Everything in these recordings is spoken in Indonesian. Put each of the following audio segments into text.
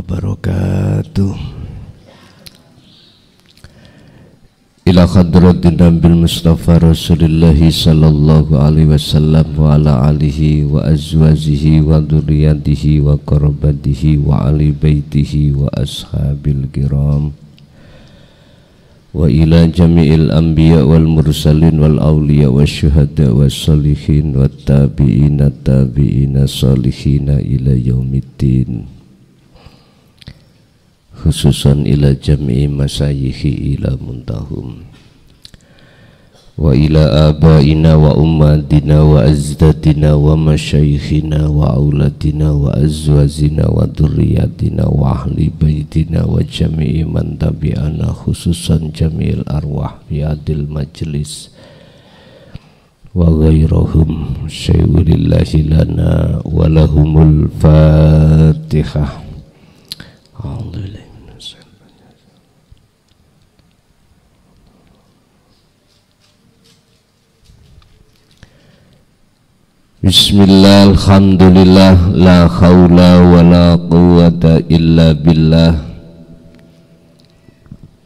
wabarakatuh. Ila hadratin Nabil Mustafa Rasulillahi sallallahu alaihi wasallam wa ala alihi wa azwajihi wa dzurriyyatihi wa qarabatihi wa ali baitihi wa ashabil kiram wa ila jami'il anbiya wal mursalin wal awliya wasyuhada was salihin wat tabi'ina tabi'ina salihina ila yaumiddin, khususan ila jami'i masayikhi ila muntahum wa ila abaina wa ummatina wa azdadina wa masyayikhina wa auladina wa azwazina wa dzurriyyatina wa ahli baitina wa jami'i man tabi'ana, khususan jami'il arwah fi adil majlis wa ghairahum syai'ulillahi lana wa lahumul fatihah. Alhamdulillah. Bismillah, alhamdulillah, la khawla wa la quwwata illa billah.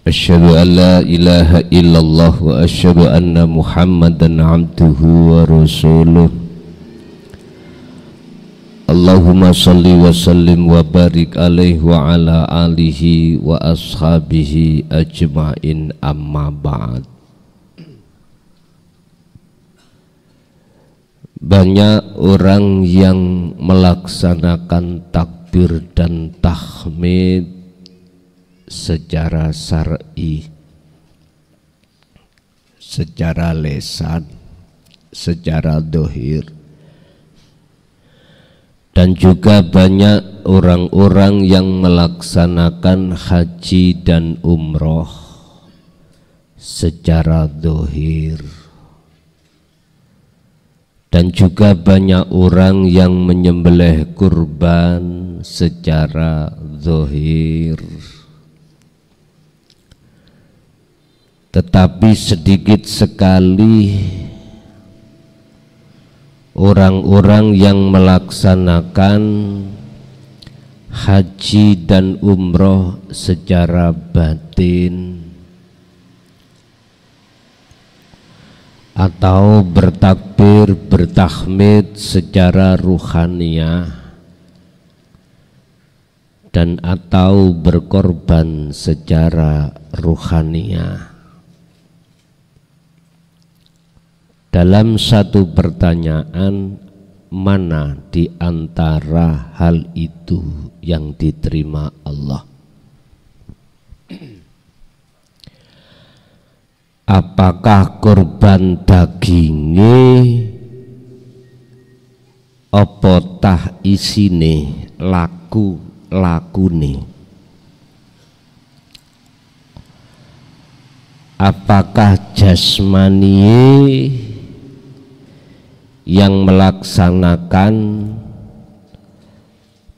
Asyhadu an la ilaha illallah wa asyhadu anna Muhammadan abduhu wa rasuluh. Allahumma salli wa sallim wa barik alaihi wa ala alihi wa ashabihi ajma'in, amma ba'd. Banyak orang yang melaksanakan takbir dan tahmid secara syar'i, secara lisan, secara dohir, dan juga banyak orang-orang yang melaksanakan haji dan umroh secara dohir. Dan juga banyak orang yang menyembelih kurban secara zahir. Tetapi sedikit sekali orang-orang yang melaksanakan haji dan umroh secara batin atau bertakbir, bertahmid secara ruhaniyah, dan atau berkorban secara ruhaniyah. Dalam satu pertanyaan, mana di antara hal itu yang diterima Allah? Apakah korban dagingnya apa tah isine lakune? Apakah jasmaniye yang melaksanakan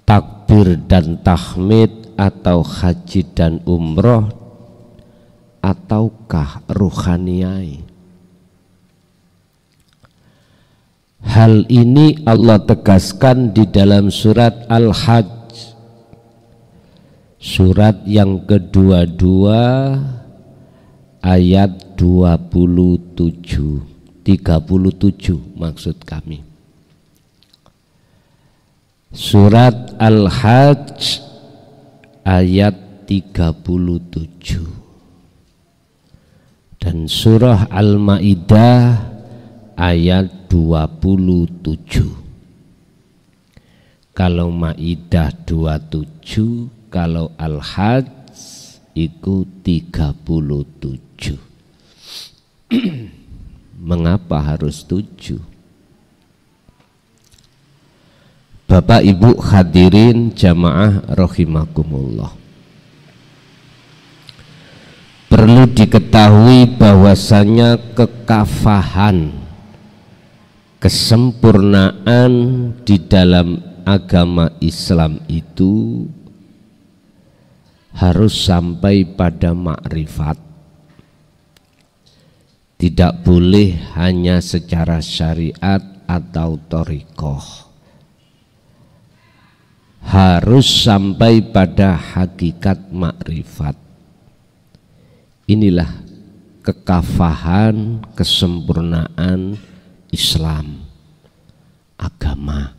takbir dan tahmid atau haji dan umroh, ataukah ruhaniyai? Hal ini Allah tegaskan di dalam surat Al-Hajj, surat yang ke-22 ayat 37 maksud kami. Surat Al-Hajj ayat 37 dan surah Al-Maidah ayat 27. Kalau Maidah 27, kalau Al-Hajj itu 37. Mengapa harus 7? Bapak Ibu hadirin jamaah rahimakumullah, perlu diketahui bahwasanya kekafahan, kesempurnaan di dalam agama Islam itu harus sampai pada makrifat. Tidak boleh hanya secara syariat atau thariqah. harus sampai pada hakikat makrifat. Inilah kekafahan, kesempurnaan Islam, agama.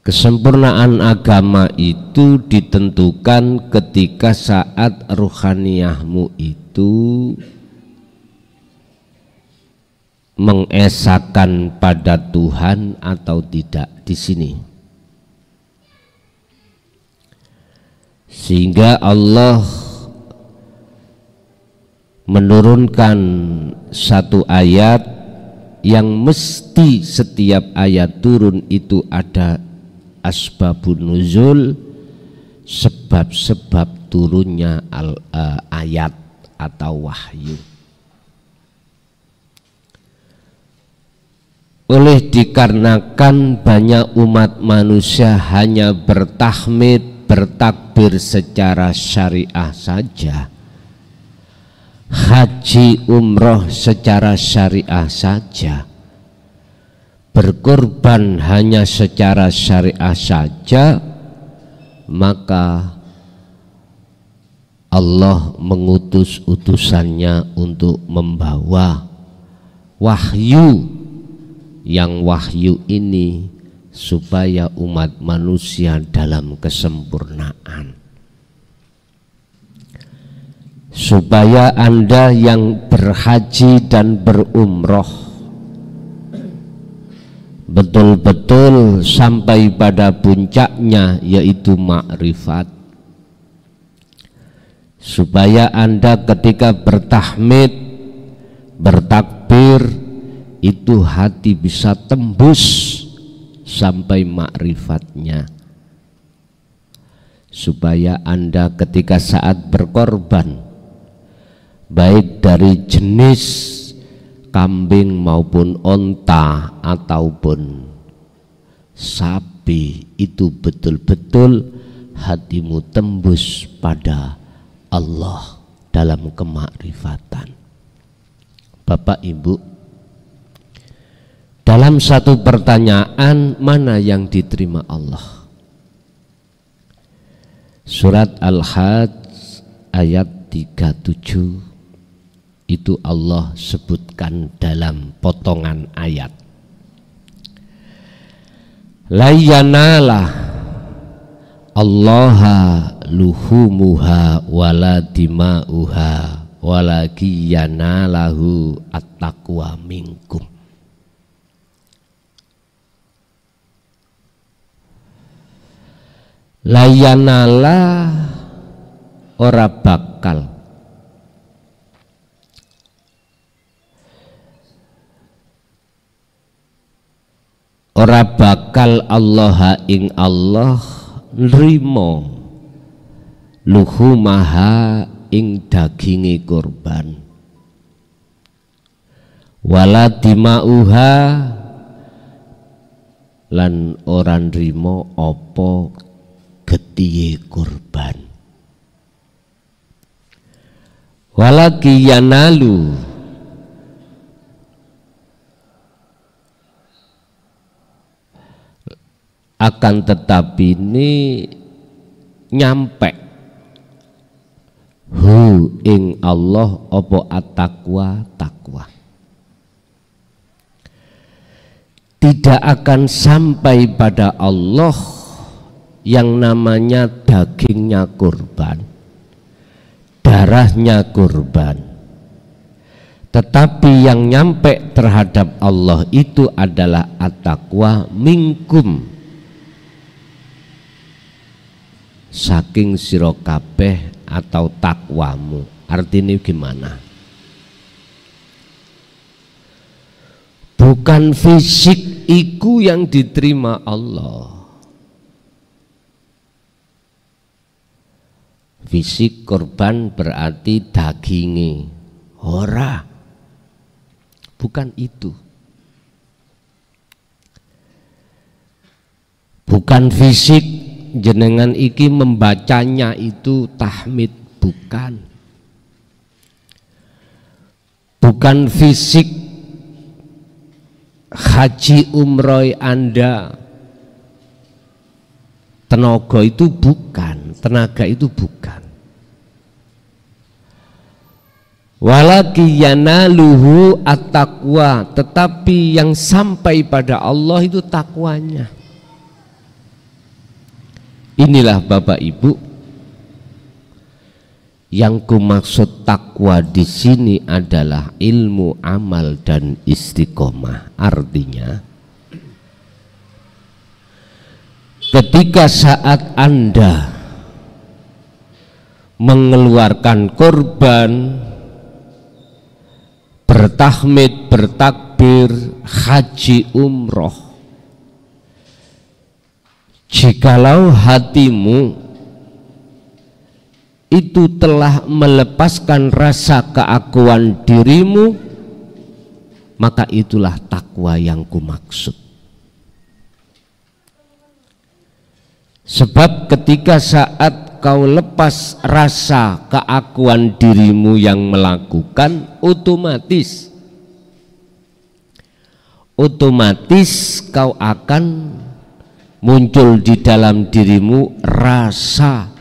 Kesempurnaan agama itu ditentukan ketika saat ruhaniyahmu itu mengesahkan pada Tuhan atau tidak di sini. Sehingga Allah menurunkan satu ayat yang mesti setiap ayat turun itu ada asbabun nuzul, sebab-sebab turunnya ayat atau wahyu. Oleh dikarenakan banyak umat manusia hanya bertahmid, bertakbir secara syariah saja, haji umroh secara syariah saja, berkorban hanya secara syariah saja, maka Allah mengutus utusannya untuk membawa wahyu, yang wahyu ini supaya umat manusia dalam kesempurnaan, supaya Anda yang berhaji dan berumroh betul-betul sampai pada puncaknya, yaitu makrifat. Supaya Anda ketika bertahmid, bertakbir, itu hati bisa tembus sampai makrifatnya. Supaya Anda ketika saat berkorban, baik dari jenis kambing maupun onta ataupun sapi, itu betul-betul hatimu tembus pada Allah dalam kemakrifatan. Bapak Ibu, dalam satu pertanyaan, mana yang diterima Allah? Surat Al-Hajj ayat 37 itu Allah sebutkan dalam potongan ayat. La yanala Allaha luhumuha wala dima'uha walaki yanalahu at-taqwa minkum. Layanala ora bakal Allah ing Allah nrimo luhumaha ing dagingi kurban, wala dima'uha lan ora nrimo apa getihe kurban. Walaki yanalu akan tetapi ini nyampe hu ing Allah apa at-taqwa, takwa. Tidak akan sampai pada Allah yang namanya dagingnya kurban, darahnya kurban, tetapi yang nyampe terhadap Allah itu adalah at-taqwa minkum, saking sira kabeh atau takwamu. Artinya gimana? Bukan fisik iku yang diterima Allah. Fisik korban berarti dagingi, ora, bukan itu. Bukan fisik jenengan iki membacanya itu tahmid, bukan. Bukan fisik haji umroh Anda tenaga itu bukan. Walaki yanaluhu at-taqwa, tetapi yang sampai pada Allah itu takwanya. Inilah Bapak Ibu, yang kumaksud takwa di sini adalah ilmu, amal, dan istiqomah. Artinya, ketika saat Anda mengeluarkan korban, bertahmid, bertakbir, haji, umroh, jikalau hatimu itu telah melepaskan rasa keakuan dirimu, maka itulah takwa yang kumaksud. Sebab ketika saat kau lepas rasa keakuan dirimu yang melakukan, otomatis kau akan muncul di dalam dirimu rasa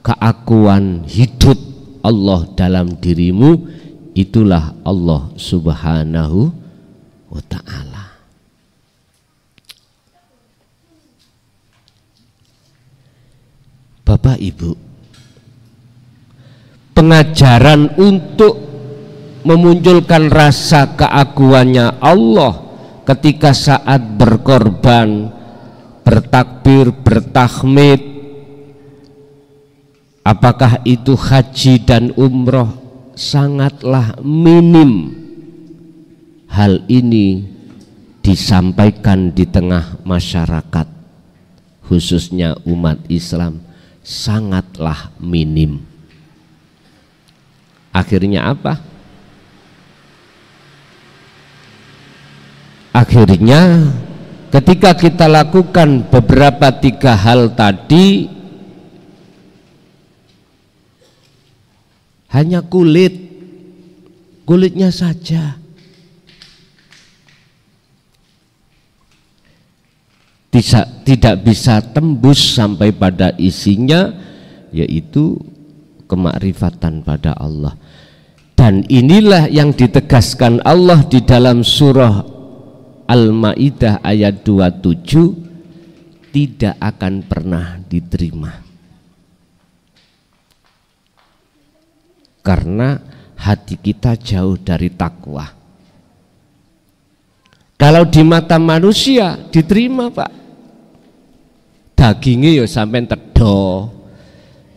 keakuan hidup Allah dalam dirimu. Itulah Allah Subhanahu wa ta'ala. Bapak Ibu, pengajaran untuk memunculkan rasa keaguannya Allah ketika saat berkorban, bertakbir, bertahmid, apakah itu haji dan umroh, sangatlah minim. Hal ini disampaikan di tengah masyarakat, khususnya umat Islam, sangatlah minim. Akhirnya apa? Akhirnya ketika kita lakukan beberapa 3 hal tadi, hanya kulitnya saja, tidak bisa tembus sampai pada isinya, yaitu kemakrifatan pada Allah. Dan inilah yang ditegaskan Allah di dalam surah Al-Maidah ayat 27, tidak akan pernah diterima. Karena hati kita jauh dari takwa. Kalau di mata manusia diterima, Pak. Dagingnya ya sampai tedo,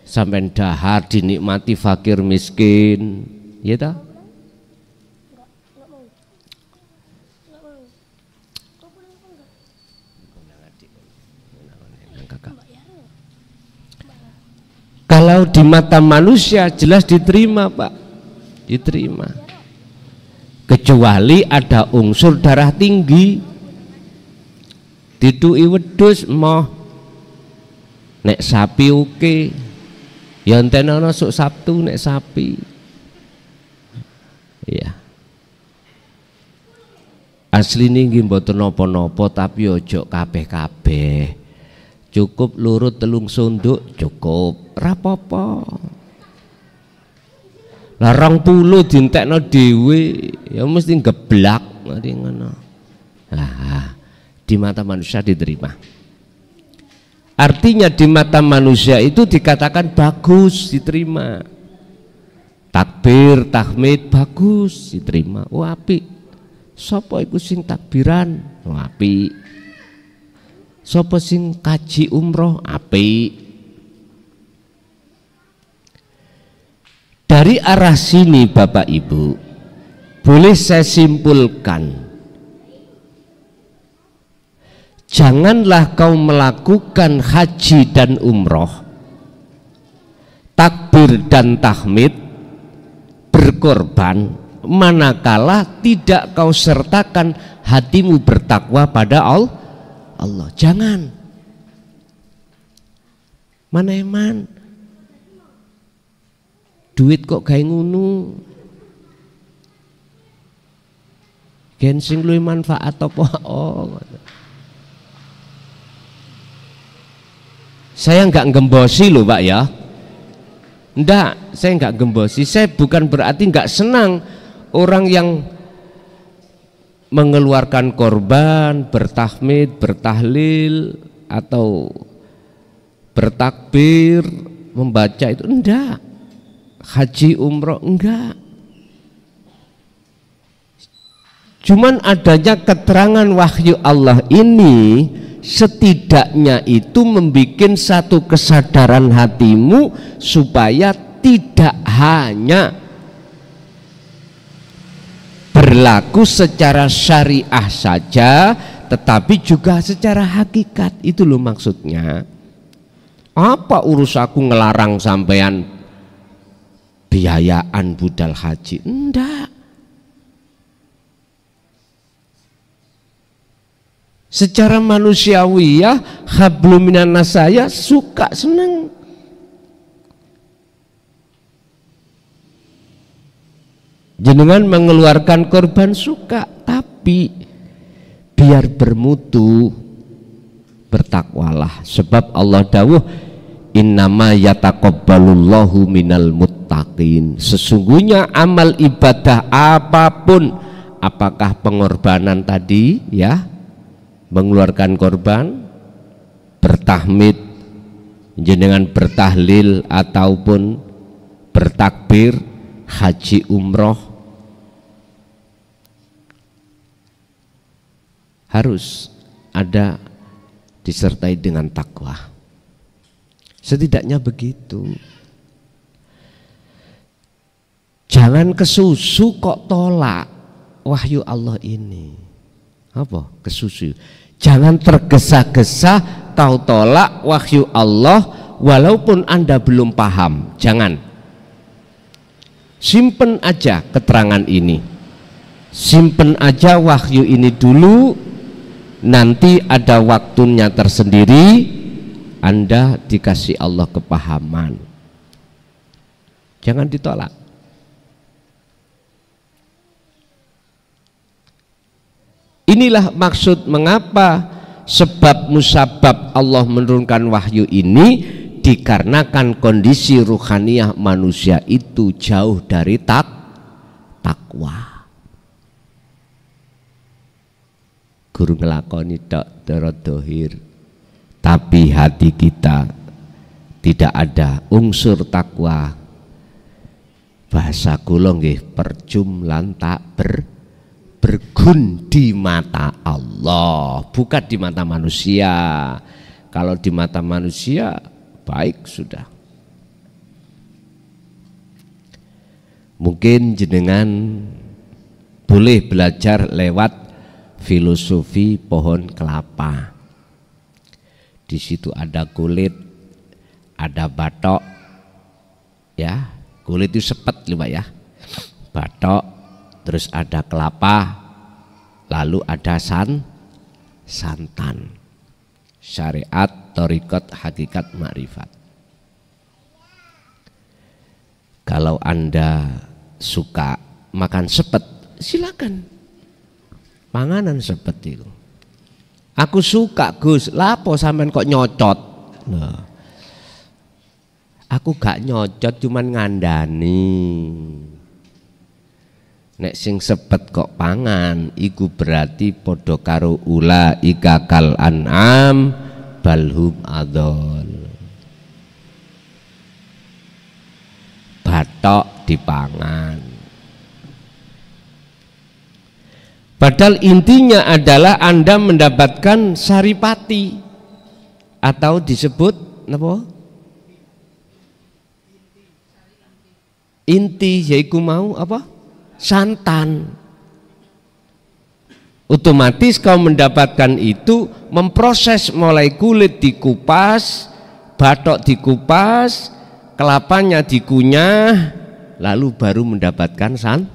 sampai dahar, dinikmati fakir miskin, ya tak? Kalau di mata manusia jelas diterima, Pak, diterima. Kecuali ada unsur darah tinggi, dituki wedhus moh, nek sapi oke, ya enten ana sok Sabtu nek sapi, ya. Asline nggih mboten napa-napa, tapi ojo kabeh-kabeh. Cukup lurut telung sunduk cukup, rapopo. Lah 20 dintekno dhewe ya mesti geblak ngerti ngono. Nah, di mata manusia diterima. Artinya di mata manusia itu dikatakan bagus, diterima. Takbir, tahmid bagus, diterima. Oh apik. Sapa iku sing takbiran? Oh apik. Sapa sing kaji umroh? Apik. Dari arah sini Bapak Ibu, boleh saya simpulkan, janganlah kau melakukan haji dan umroh, takbir dan tahmid, berkorban, manakala tidak kau sertakan hatimu bertakwa pada Allah. Jangan. Mana eman? Duit kok gawe ngono? Gen sing luwih manfaat apa? Saya nggak gembosi loh Pak ya. Enggak, saya nggak gembosi. Saya bukan berarti nggak senang orang yang mengeluarkan korban, bertahmid, bertahlil atau bertakbir, membaca itu enggak. Haji umroh enggak. Cuman adanya keterangan wahyu Allah ini setidaknya itu membuat satu kesadaran hatimu supaya tidak hanya berlaku secara syariah saja, tetapi juga secara hakikat. Itu loh maksudnya. Apa urus aku ngelarang sampean biayaan budal haji? Enggak. Secara manusiawi ya, hablum minan nas, saya suka, senang. Jenengan mengeluarkan korban suka, tapi biar bermutu, bertakwalah. Sebab Allah dawuh, innama yataqabbalullahu minal muttaqin. Sesungguhnya amal ibadah apapun, apakah pengorbanan tadi ya, mengeluarkan korban, bertahmid, jenengan bertahlil ataupun bertakbir, haji umroh, harus ada disertai dengan takwa. Setidaknya begitu. Jangan kesusu kok tolak wahyu Allah ini. Apa? Kesusu. Jangan tergesa-gesa kau tolak wahyu Allah walaupun Anda belum paham. Jangan. Simpen aja keterangan ini. Simpen aja wahyu ini dulu. Nanti ada waktunya tersendiri Anda dikasih Allah kepahaman. Jangan ditolak. Inilah maksud mengapa sebab musabab Allah menurunkan wahyu ini, dikarenakan kondisi ruhaniyah manusia itu jauh dari takwa. Guru ngelakoni tok dohir, tapi hati kita tidak ada unsur takwa. Bahasa kula nggih percum lan tak bergun di mata Allah, bukan di mata manusia. Kalau di mata manusia baik sudah. Mungkin jenengan boleh belajar lewat filosofi pohon kelapa. Di situ ada kulit, ada batok, ya. Kulit itu sepet loh Pak ya. Batok, terus ada kelapa, lalu ada santan. Syariat, thariqat, hakikat, makrifat. Kalau Anda suka makan sepet, silakan. Panganan sepet itu. Aku suka Gus, lapo sampean kok nyocot? Nah, aku gak nyocot, cuman ngandani. Nek sing sepet kok pangan, iku berarti podo karo ula ika kal an'am balhum adol. Batok dipangan. Padahal intinya adalah Anda mendapatkan saripati atau disebut apa? Inti, yaitu mau apa? Santan. Otomatis kau mendapatkan itu, memproses mulai kulit dikupas, batok dikupas, kelapanya dikunyah, lalu baru mendapatkan santan.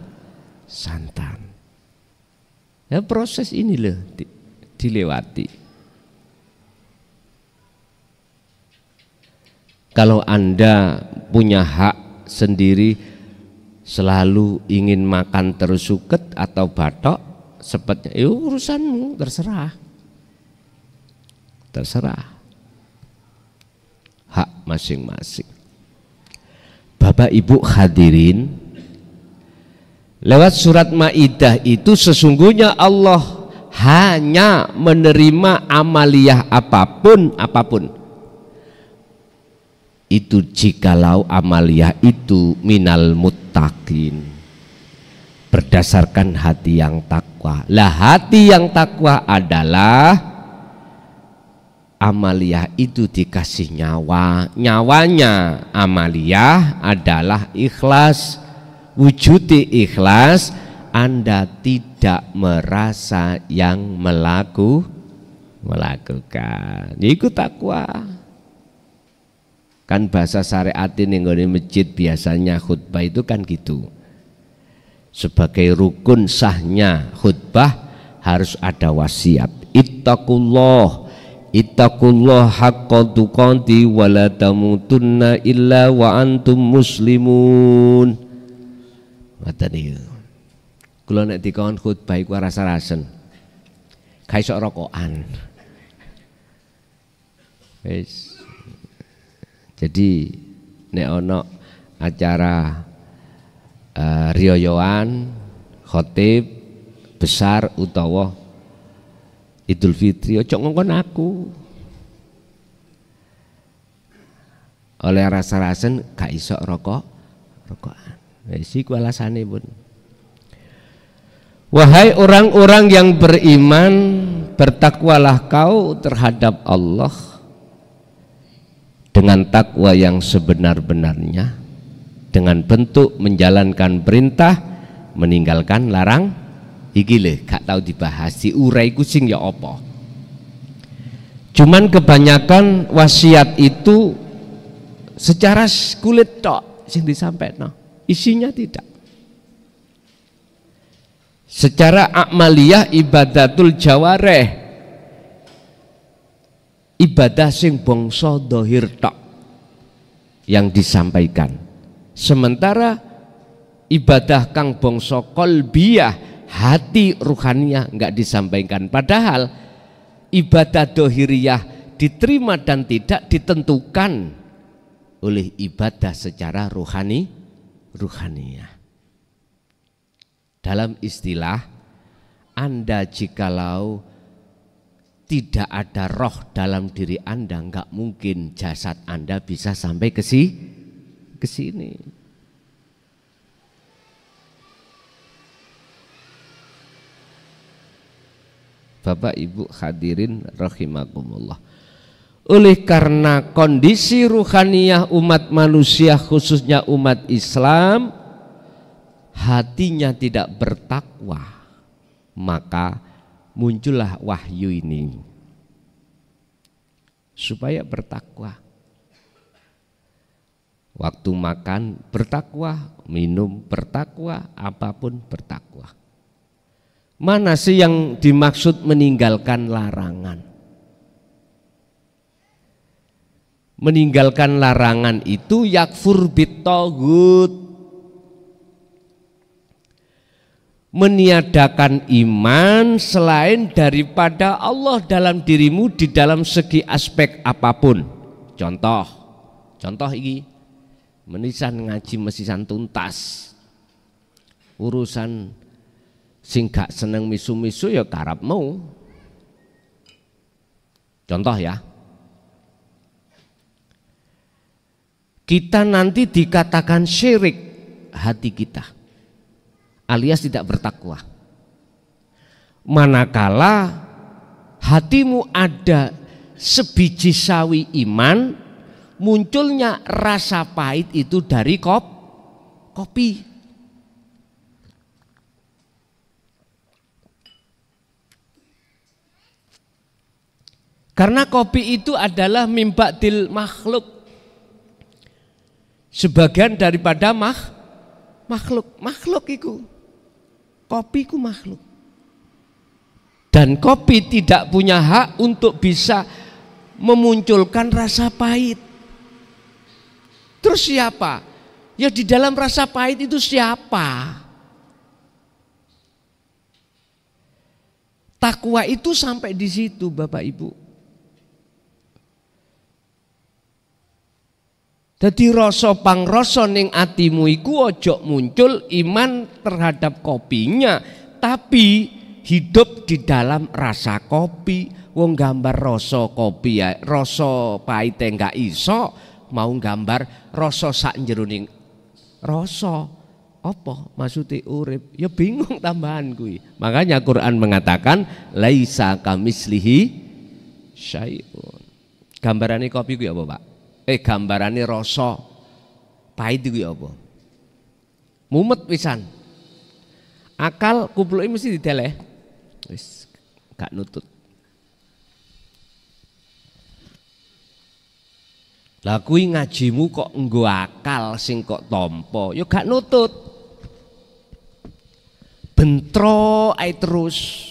Ya, proses ini loh dilewati. Kalau Anda punya hak sendiri, selalu ingin makan terus suket atau batok sepetnya, ya urusanmu, terserah. masing-masing. Bapak Ibu hadirin, lewat surat Maidah itu sesungguhnya Allah hanya menerima amaliyah apapun itu jikalau amaliyah itu minal muttaqin, berdasarkan hati yang takwa. Lah hati yang takwa adalah amaliyah itu dikasih nyawa. Nyawanya amaliyah adalah ikhlas. Wujudi ikhlas, Anda tidak merasa yang melakukan. Itu takwa. Kan bahasa syariat ini di masjid biasanya khutbah itu kan gitu. Sebagai rukun sahnya khutbah harus ada wasiat. Ittaqullah haqqa tuqati wa la tamutunna illa wa antum muslimun. Ngoten niku. Kula nek dikon khutbah iku rasa-rasen. Ga iso rokokan. Wis. Jadi nek ono acara riyoyoan khotib besar utawa Idul Fitri ojo ngongkon aku. Oleh rasa-rasen gak iso rokokan. Wis iku alasane pun. Wahai orang-orang yang beriman, bertakwalah kau terhadap Allah dengan takwa yang sebenar-benarnya, dengan bentuk menjalankan perintah, meninggalkan larang. Iki lho gak tahu dibahas, diurai kucing ya apa. Cuman kebanyakan wasiat itu secara kulit tok sing disampaikan, isinya tidak. Secara amaliyah ibadatul jawareh, ibadah sing bangsa dohir tok yang disampaikan. Sementara ibadah kang bangsa kolbiyah, hati ruhaniyah enggak disampaikan. Padahal ibadah dohiriyah diterima dan tidak ditentukan oleh ibadah secara ruhaniyah. Dalam istilah, Anda jikalau tidak ada roh dalam diri Anda, enggak mungkin jasad Anda bisa sampai ke sini. Bapak Ibu hadirin rahimakumullah. Oleh karena kondisi ruhaniyah umat manusia, khususnya umat Islam, hatinya tidak bertakwa, maka muncullah wahyu ini supaya bertakwa. Waktu makan bertakwa, minum bertakwa, apapun bertakwa. Mana sih yang dimaksud meninggalkan larangan? Meninggalkan larangan itu yakfur bitaghut, meniadakan iman selain daripada Allah dalam dirimu di dalam segi aspek apapun. Contoh iki, menisan ngaji mesisan tuntas, urusan sing gak seneng misu-misu ya karepmu. Contoh ya, kita nanti dikatakan syirik hati kita, alias tidak bertakwa. Manakala hatimu ada sebiji sawi iman, munculnya rasa pahit itu dari kopi. Karena kopi itu adalah mimba'dil makhluk, sebagian daripada makhluk itu. Kopi itu makhluk. Dan kopi tidak punya hak untuk bisa memunculkan rasa pahit. Terus siapa? Ya di dalam rasa pahit itu siapa? Takwa itu sampai di situ Bapak Ibu. Dadi rasa pangrasa ning atimu iku ojo muncul iman terhadap kopinya, tapi hidup di dalam rasa kopi. Wong gambar rasa kopi ya, rasa pahite enggak iso, mau gambar rasa sak jeroning rasa. Apa maksudnya urip? Ya bingung tambahan kuwi. Makanya Quran mengatakan laisa kamislihi syai'un. Gambarane kopi kuwi apa, Pak? Gambarane rasa pahit kuwi apa? Mumet pisan. Akal kupluke mesti dideleh. Wis gak nutut. Lah kuwi ngajimu kok nggo akal sing kok tampa, ya gak nutut. Bentro ae terus.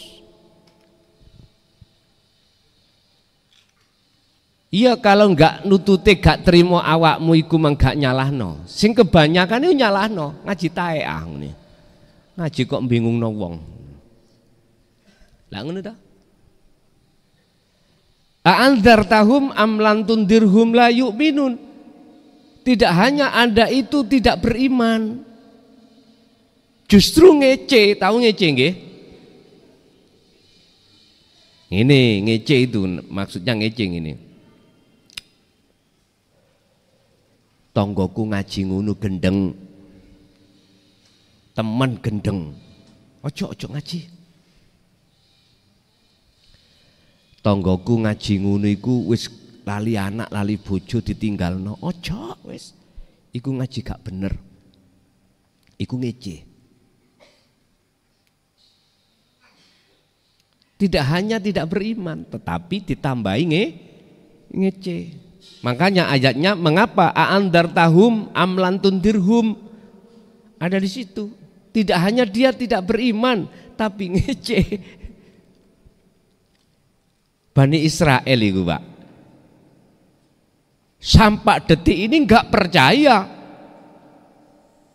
Iya kalau enggak nutute gak terima awakmu iku mang gak nyalahno. Sing kebanyakan itu nyalahno, ngaji tae ngene. Ngaji kok bingungno wong. Lah ngono ta? A'andzartahum am lan tundirhum la yu'minun. Tidak hanya Anda itu tidak beriman, justru ngece, tahu ngece nggih? Ini ngece itu maksudnya ngece ini. Tonggoku ngaji ngono gendeng, teman gendeng, ojo ngaji. Tonggoku ngaji ngono iku wis lali anak lali bojo ditinggalno, ojo wis. Iku ngaji gak bener. Iku ngece. Tidak hanya tidak beriman, tetapi ditambahi ngece. Makanya ayatnya mengapa a'andartahum amlan tundirhum ada di situ. Tidak hanya dia tidak beriman, tapi ngece. Bani Israel itu, Pak, sampai detik ini enggak percaya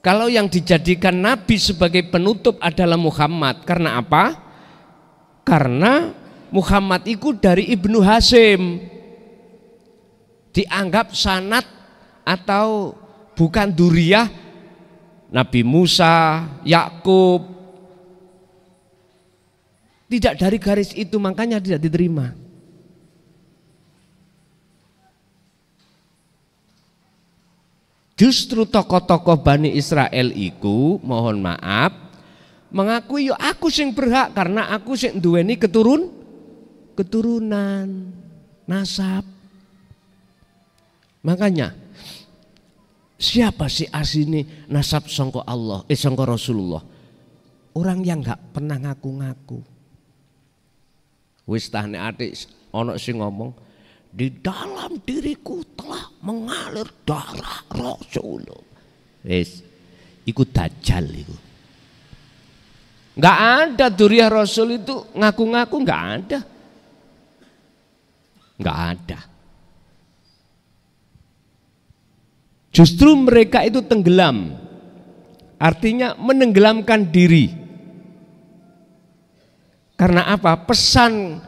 kalau yang dijadikan nabi sebagai penutup adalah Muhammad. Karena apa? Karena Muhammad itu dari Ibnu Hasyim, dianggap sanad atau bukan duriyah Nabi Musa, Yakub, tidak dari garis itu, makanya tidak diterima. Justru tokoh-tokoh Bani Israel iku mohon maaf mengakui yo aku sing berhak karena aku sing duweni keturunan nasab. Makanya siapa sih asline nasab sangka Allah, sangka Rasulullah? Orang yang enggak pernah ngaku-ngaku. Wis tahne atik ana sing ngomong di dalam diriku telah mengalir darah Rasulullah. Wis iku dajjal iku. Enggak ada duriyah Rasul itu ngaku-ngaku, enggak ada. Enggak ada. Justru mereka itu tenggelam. Artinya menenggelamkan diri. Karena apa? Pesan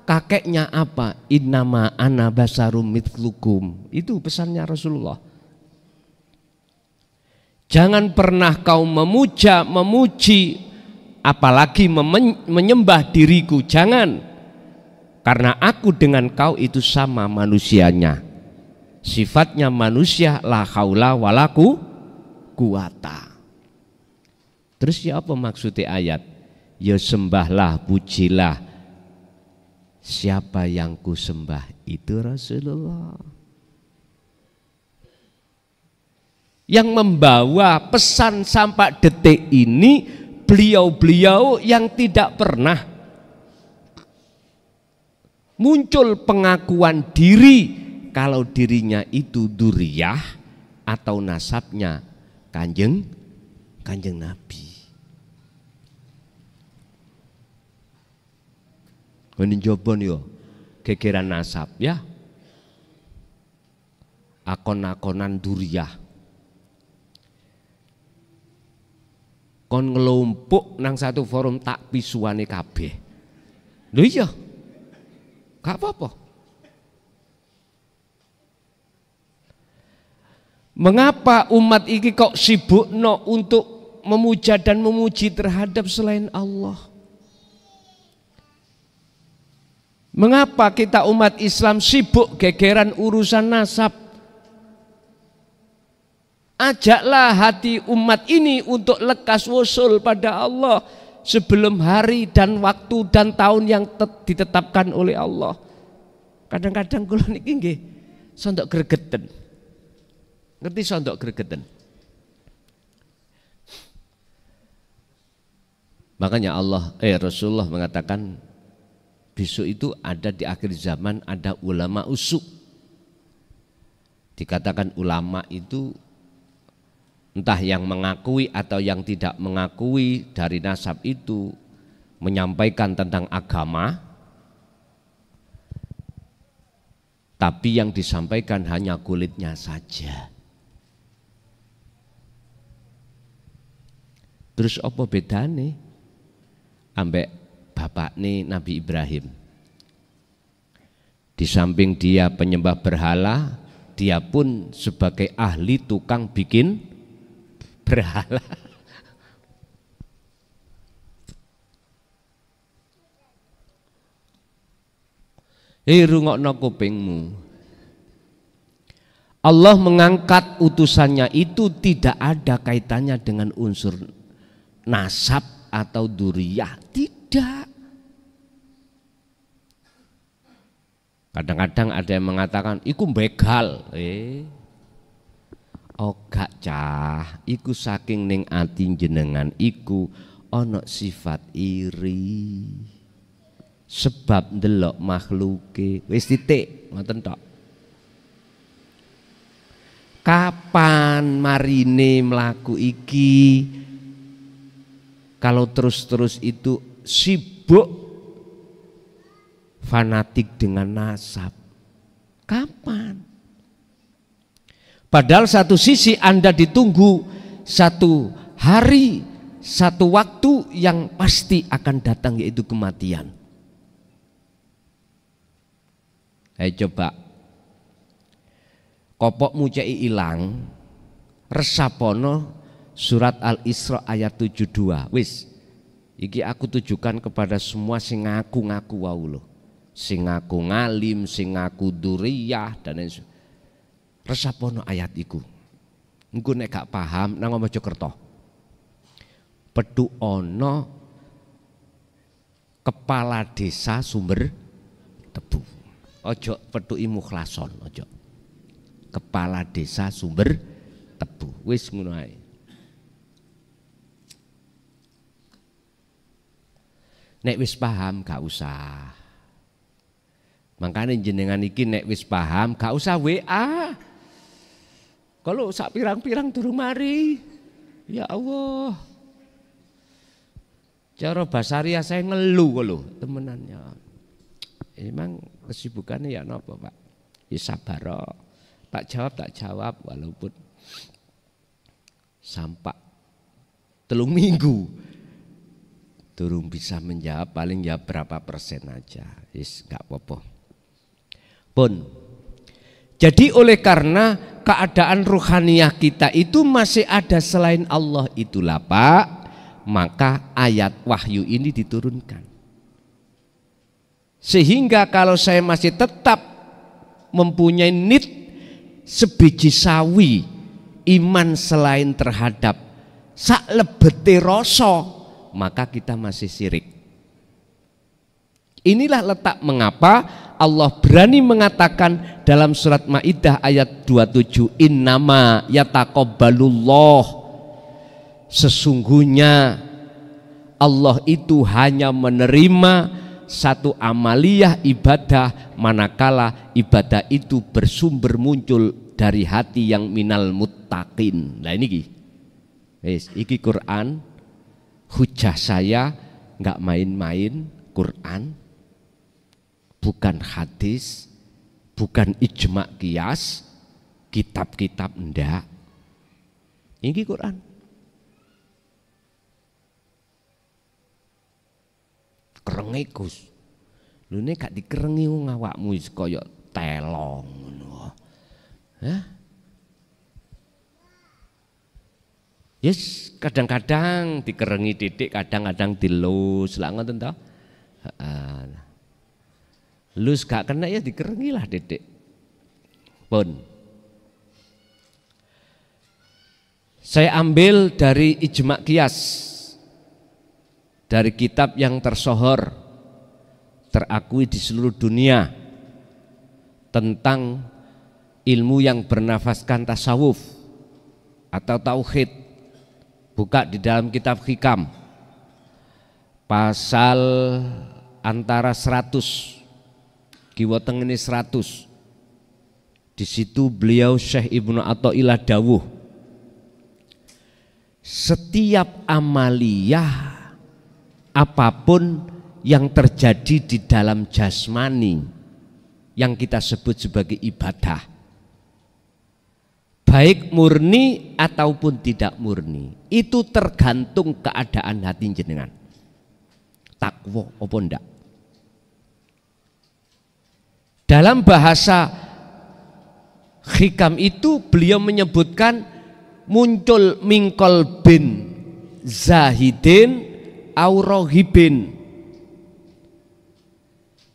kakeknya apa? Innama ana basarum mithlukum. Itu pesannya Rasulullah. Jangan pernah kau memuja, memuji, apalagi menyembah diriku. Jangan. Karena aku dengan kau itu sama manusianya. Sifatnya manusia, la haula walaku quwata. Terus ya apa maksudnya ayat? Ya sembahlah, pujilah siapa yang ku sembah itu Rasulullah. Yang membawa pesan sampai detik ini beliau-beliau yang tidak pernah muncul pengakuan diri kalau dirinya itu duriyah atau nasabnya kanjeng Nabi. Menjobon yo gegeran nasab ya, akon-akonan duriyah, kon ngelompok nang satu forum tak pisuane kabeh. Lho iya, gak apa-apa. Mengapa umat iki kok sibukno untuk memuja dan memuji terhadap selain Allah? Mengapa kita umat Islam sibuk gegeran urusan nasab? Ajaklah hati umat ini untuk lekas wusul pada Allah sebelum hari dan waktu dan tahun yang ditetapkan oleh Allah. Kadang-kadang kula niki nggih sondok gregeten. Ngerti sondok gregeten? Makanya Rasulullah mengatakan besok itu ada di akhir zaman ada ulama usuk. Dikatakan ulama itu entah yang mengakui atau yang tidak mengakui dari nasab itu menyampaikan tentang agama, tapi yang disampaikan hanya kulitnya saja. Terus apa bedane ambek bapak nih Nabi Ibrahim? Di samping dia penyembah berhala, dia pun sebagai ahli tukang bikin berhala. Rungokno kupingmu. Allah mengangkat utusannya itu tidak ada kaitannya dengan unsur nasab atau duriyah, tidak. Kadang-kadang ada yang mengatakan iku begal. Gak cah, iku saking ning ati jenengan iku ana sifat iri. Sebab ndelok makhluke wis titik ngoten tok. Kapan marine mlaku iki? Kalau terus-terus itu sibuk fanatik dengan nasab, kapan? Padahal satu sisi Anda ditunggu satu hari, satu waktu yang pasti akan datang, yaitu kematian. Ayo coba, kopokmu cek ilang, resapono surat Al-Isra ayat 72. Wis, iki aku tujukan kepada semua sing ngaku-ngaku wau lho. Sing ngaku ngalim, sing ngaku duriyah dan lain sebagainya. Resapono ayat iku. Engko nek gak paham nang Mojokerto. Pedu ono kepala desa Sumber Tebu. Ojo petuki Mukhlason, ojo. Kepala desa Sumber Tebu. Wis ngono ae. Nek wis paham gak usah. Makanya jenengan iki nek wis paham gak usah WA. Kalau sak pirang-pirang durung mari. Ya Allah. Cara basaria saya ngeluh kalo temenannya. Emang kesibukannya ya napa, Pak? Ya sabar. Tak jawab walaupun sampai 3 minggu. Durung bisa menjawab, paling ya berapa persen aja. Is gak apa-apa. Pun. Jadi oleh karena keadaan ruhaniyah kita itu masih ada selain Allah itulah Pak, maka ayat wahyu ini diturunkan. Sehingga kalau saya masih tetap mempunyai nit sebiji sawi iman selain terhadap sak lebete rasa, maka kita masih syirik. Inilah letak mengapa Allah berani mengatakan dalam surat Maidah ayat 27, innama yataqabbalullah, sesungguhnya Allah itu hanya menerima satu amaliyah ibadah manakala ibadah itu bersumber muncul dari hati yang minal muttaqin. Nah ini iki Quran, hujah saya nggak main-main. Quran bukan hadis, bukan ijma qiyas, kitab-kitab ndak. Ini Quran. Kerenge Gus. Lu nek gak dikerengi wong awakmu wis kaya telong ngono. Hah? Yes, kadang-kadang dikerengi titik, kadang-kadang dilus lah ngoten to. Lus gak kena ya dikerengi lah titik. Pun. Saya ambil dari ijma' qiyas, dari kitab yang tersohor, terakui di seluruh dunia tentang ilmu yang bernafaskan tasawuf atau tauhid. Buka di dalam kitab Hikam pasal antara 100 kiwa tengene 100. Di situ beliau Syekh Ibnu Athaillah dawuh, setiap amaliyah apapun yang terjadi di dalam jasmani yang kita sebut sebagai ibadah, baik murni ataupun tidak murni, itu tergantung keadaan hati jenengan. Takwa apa ndak? Dalam bahasa Hikam itu beliau menyebutkan muncul mingkol bin zahidin aurohibin.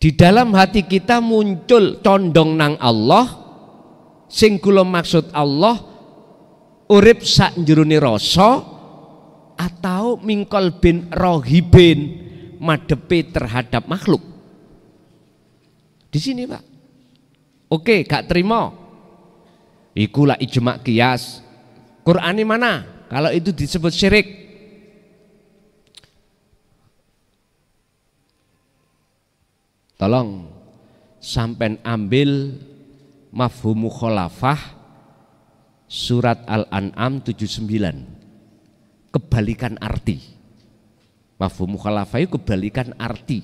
Di dalam hati kita muncul condong nang Allah, sing kula maksud Allah urip sak jerone rasa, atau mingkol bin rohibin madepi terhadap makhluk. Di sini Pak. Oke, gak terima. Ikulah ijma' qiyas. Qur'ani mana? Kalau itu disebut syirik. Tolong sampai ambil mafhum mukhalafah surat Al-An'am 79. Kebalikan arti. Mafhum mukhalafah itu kebalikan arti.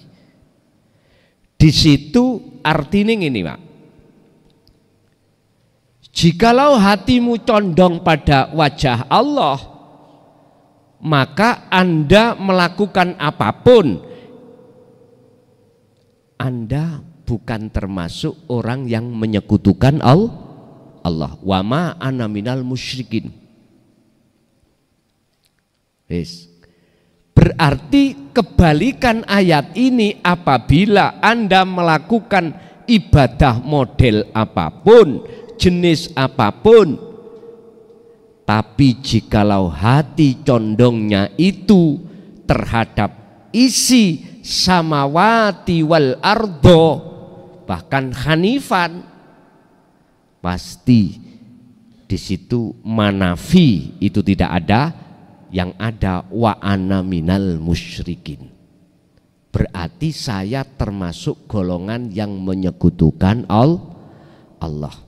Di situ artinya ini Pak. Jikalau hatimu condong pada wajah Allah, maka Anda melakukan apapun, Anda bukan termasuk orang yang menyekutukan Allah. Wa ma ana minal musyrikin. Yes. Berarti kebalikan ayat ini, apabila Anda melakukan ibadah model apapun, jenis apapun, tapi jikalau hati condongnya itu terhadap isi samawati wal ardo, bahkan hanifan, pasti di situ manafi itu tidak ada, yang ada wa ana minal musyrikin. Berarti saya termasuk golongan yang menyekutukan Allah.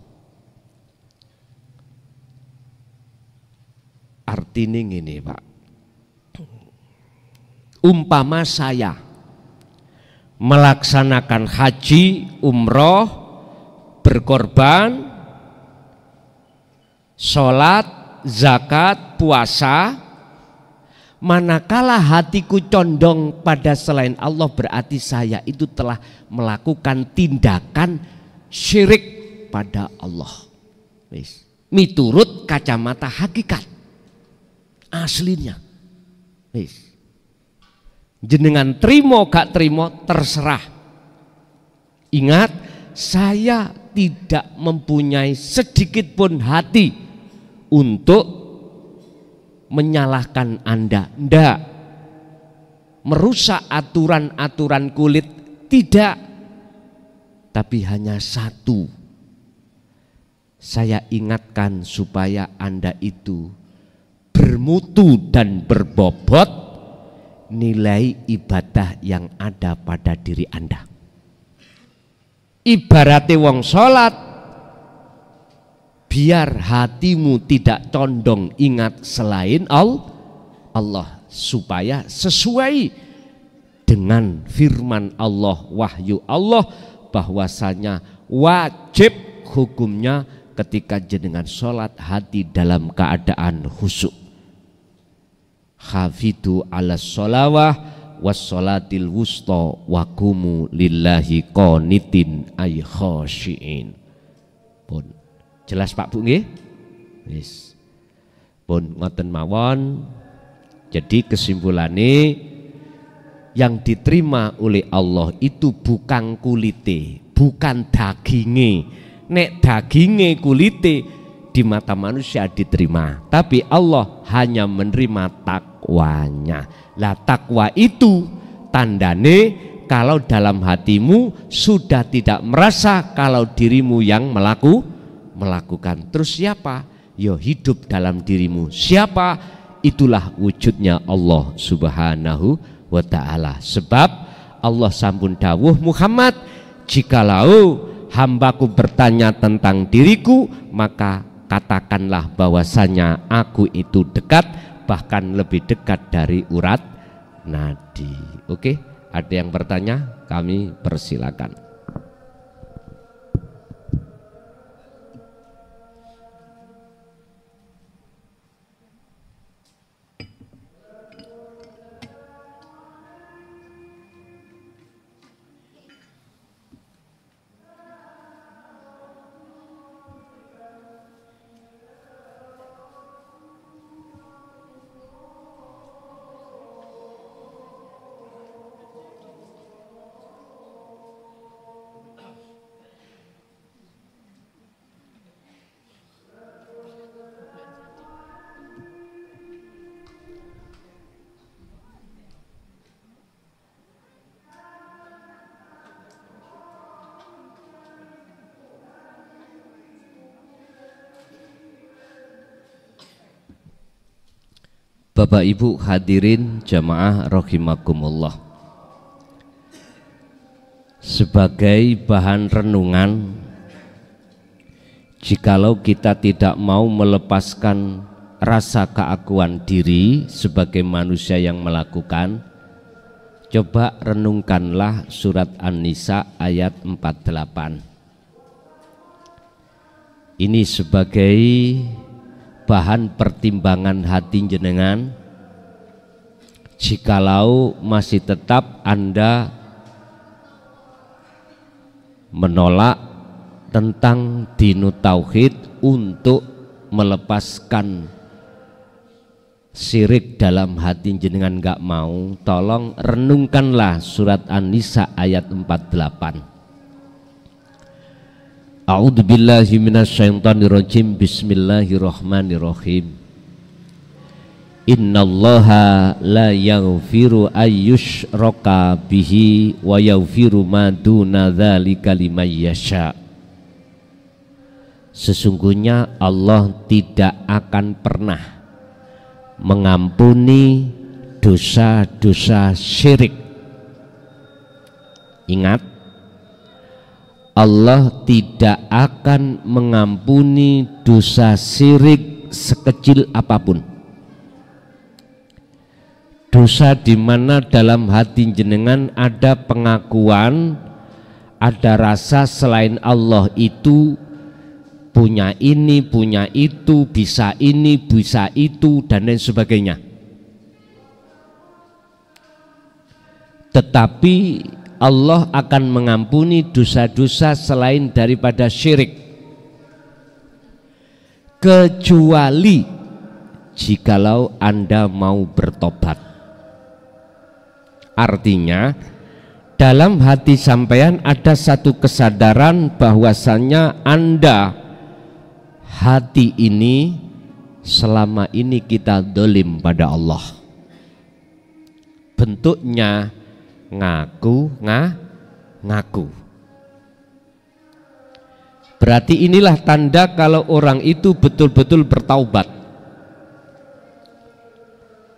Artinya ini Pak, umpama saya melaksanakan haji, umroh, berkorban, sholat, zakat, puasa, manakala hatiku condong pada selain Allah, berarti saya itu telah melakukan tindakan syirik pada Allah. Miturut kacamata hakikat aslinya. Jenengan terima gak terima terserah. Ingat, saya tidak mempunyai sedikit pun hati untuk menyalahkan Anda, ndak. Merusak aturan-aturan kulit, tidak. Tapi hanya satu, saya ingatkan supaya Anda itu bermutu dan berbobot nilai ibadah yang ada pada diri Anda. Ibaratnya wong sholat, biar hatimu tidak condong ingat selain Allah, supaya sesuai dengan firman Allah, wahyu Allah, bahwasanya wajib hukumnya ketika jenengan sholat hati dalam keadaan khusyuk. Hafidu ala sholawah wassolatil wusta wakumu lillahi qanitin ay khashiin. Pun jelas Pak Bu nggih? Yes. Pun ngoten mawon. Jadi kesimpulannya, yang diterima oleh Allah itu bukan kulite, bukan daginge. Nek daginge kulite di mata manusia diterima, tapi Allah hanya menerima takwanya. Lah takwa itu tandane kalau dalam hatimu sudah tidak merasa kalau dirimu yang melakukan. Terus siapa? Ya hidup dalam dirimu. Siapa? Itulah wujudnya Allah Subhanahu wa ta'ala. Sebab Allah sampun dawuh, Muhammad, jikalau hambaku bertanya tentang diriku, maka katakanlah bahwasanya aku itu dekat, bahkan lebih dekat dari urat nadi. Oke, ada yang bertanya? Kami persilakan. Bapak Ibu hadirin jamaah rahimakumullah. Sebagai bahan renungan, jikalau kita tidak mau melepaskan rasa keakuan diri sebagai manusia yang melakukan, coba renungkanlah surat An-Nisa ayat 48. Ini sebagai bahan pertimbangan hati jenengan, jikalau masih tetap Anda menolak tentang dinu tauhid untuk melepaskan syirik dalam hati jenengan gak mau, tolong renungkanlah surat An-Nisa ayat 48. A'udzubillahi minasyaitonirrajim. Bismillahirrahmanirrahim. Innallaha la yaghfiru ayyushraka bihi wa yaghfiru ma duna dzalika liman yasha. Sesungguhnya Allah tidak akan pernah mengampuni dosa-dosa syirik. Ingat, Allah tidak akan mengampuni dosa syirik sekecil apapun. Dosa di mana dalam hati jenengan ada pengakuan, ada rasa selain Allah itu punya ini, punya itu, bisa ini, bisa itu, dan lain sebagainya. Tetapi Allah akan mengampuni dosa-dosa selain daripada syirik, kecuali jikalau Anda mau bertobat. Artinya dalam hati sampean ada satu kesadaran bahwasannya Anda, hati ini selama ini kita dolim pada Allah. Bentuknya ngaku. Berarti inilah tanda kalau orang itu betul-betul bertaubat.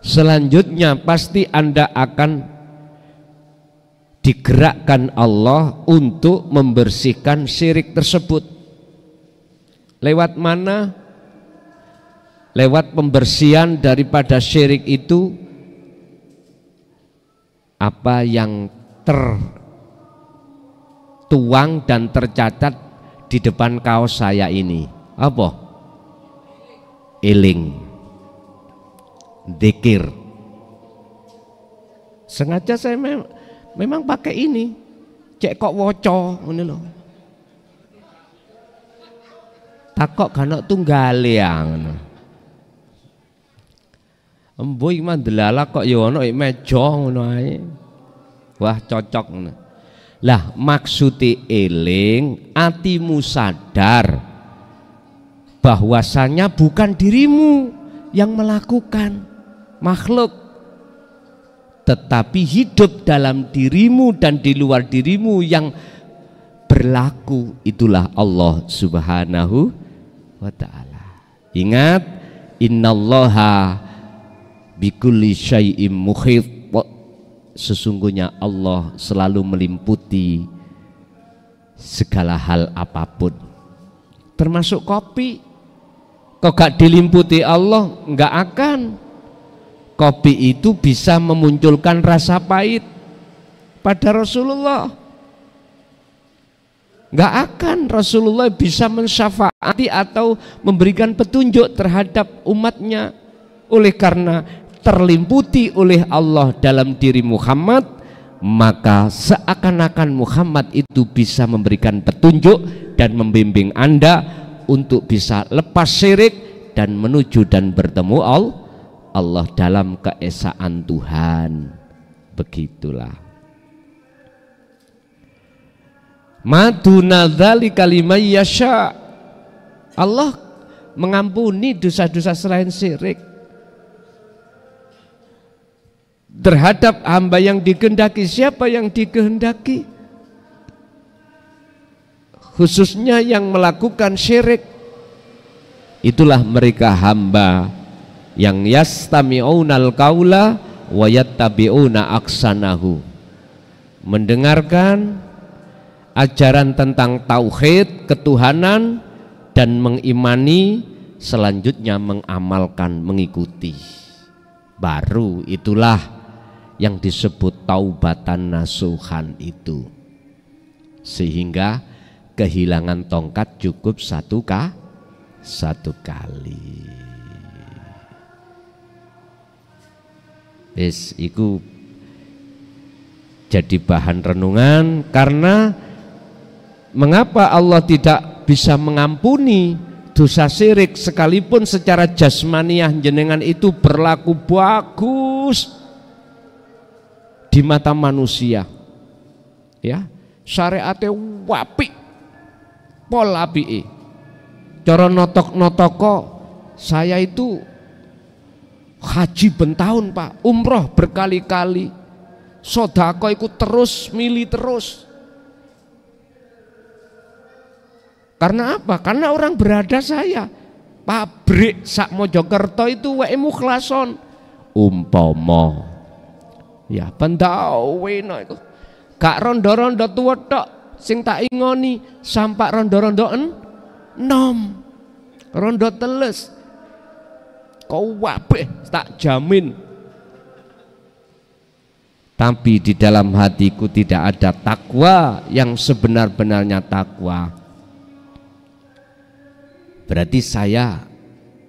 Selanjutnya pasti Anda akan digerakkan Allah untuk membersihkan syirik tersebut. Lewat mana? Lewat pembersihan daripada syirik itu, apa yang tertuang dan tercatat di depan kaos saya ini. Apa? Eling, dzikir. Sengaja saya memang pakai ini, cek kok woco ini loh. Takok kanok tunggal yang Embo iki mandelala kok ya ana meja ngono ae. Wah cocok ngono. Lah maksude eling, atimu sadar bahwasanya bukan dirimu yang melakukan makhluk, tetapi hidup dalam dirimu dan di luar dirimu yang berlaku itulah Allah Subhanahu wa ta'ala. Ingat, innallaha bikulli syai'im muhit. Sesungguhnya Allah selalu meliputi segala hal apapun, termasuk kopi. Kok gak dilimputi Allah, nggak akan. Kopi itu bisa memunculkan rasa pahit pada Rasulullah. Nggak akan Rasulullah bisa mensyafaati atau memberikan petunjuk terhadap umatnya. Oleh karena terlimputi oleh Allah dalam diri Muhammad, maka seakan-akan Muhammad itu bisa memberikan petunjuk dan membimbing Anda untuk bisa lepas syirik dan menuju dan bertemu Allah dalam keesaan Tuhan. Begitulah. Maduna dzalika liman yasha. Allah mengampuni dosa-dosa selain syirik terhadap hamba yang dikehendaki. Siapa yang dikehendaki? Khususnya yang melakukan syirik, itulah mereka hamba yang yastami'unal qaula wa yattabi'una aksanahu, mendengarkan ajaran tentang tauhid, ketuhanan, dan mengimani, selanjutnya mengamalkan, mengikuti. Baru itulah yang disebut taubatan nasuhan itu. Sehingga kehilangan tongkat cukup satu kali. Wis iku jadi bahan renungan. Karena mengapa Allah tidak bisa mengampuni dosa syirik sekalipun secara jasmaniah jenengan itu berlaku bagus di mata manusia, ya, syariate wapi pol apike, cara notok-notoko saya itu haji bentahun Pak, umroh berkali-kali, sodako ikut terus, milih terus. Karena apa? Karena orang berada saya pabrik sak Mojokerto itu wae mukhlason umpama ya pendawe no iku gak rondo-rondo tuwa tok sing tak ingoni, sampak rondo-rondo enom, rondo teles kau wabeh tak jamin. Tapi di dalam hatiku tidak ada takwa yang sebenar-benarnya takwa. Berarti saya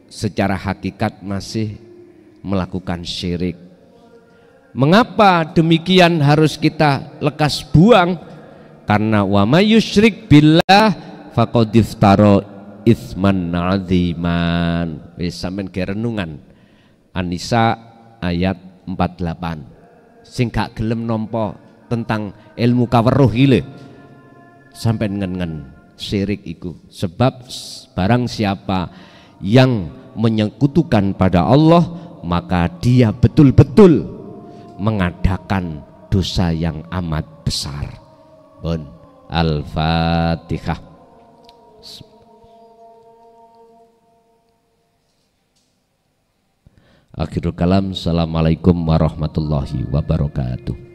secara hakikat masih melakukan syirik. Mengapa demikian harus kita lekas buang? Karena wa may yusyrik billah faqad iftara itsman adziman. Wis sampean ge renungan An-Nisa ayat 48. Sing gak gelem nampa tentang ilmu kaweruh iki lho, sampean ngen-ngen syirik iku. Sebab barang siapa yang menyekutukan pada Allah, maka dia betul-betul mengadakan dosa yang amat besar. Bon, Al-Fatihah. Akhirul kalam. Assalamualaikum warahmatullahi wabarakatuh.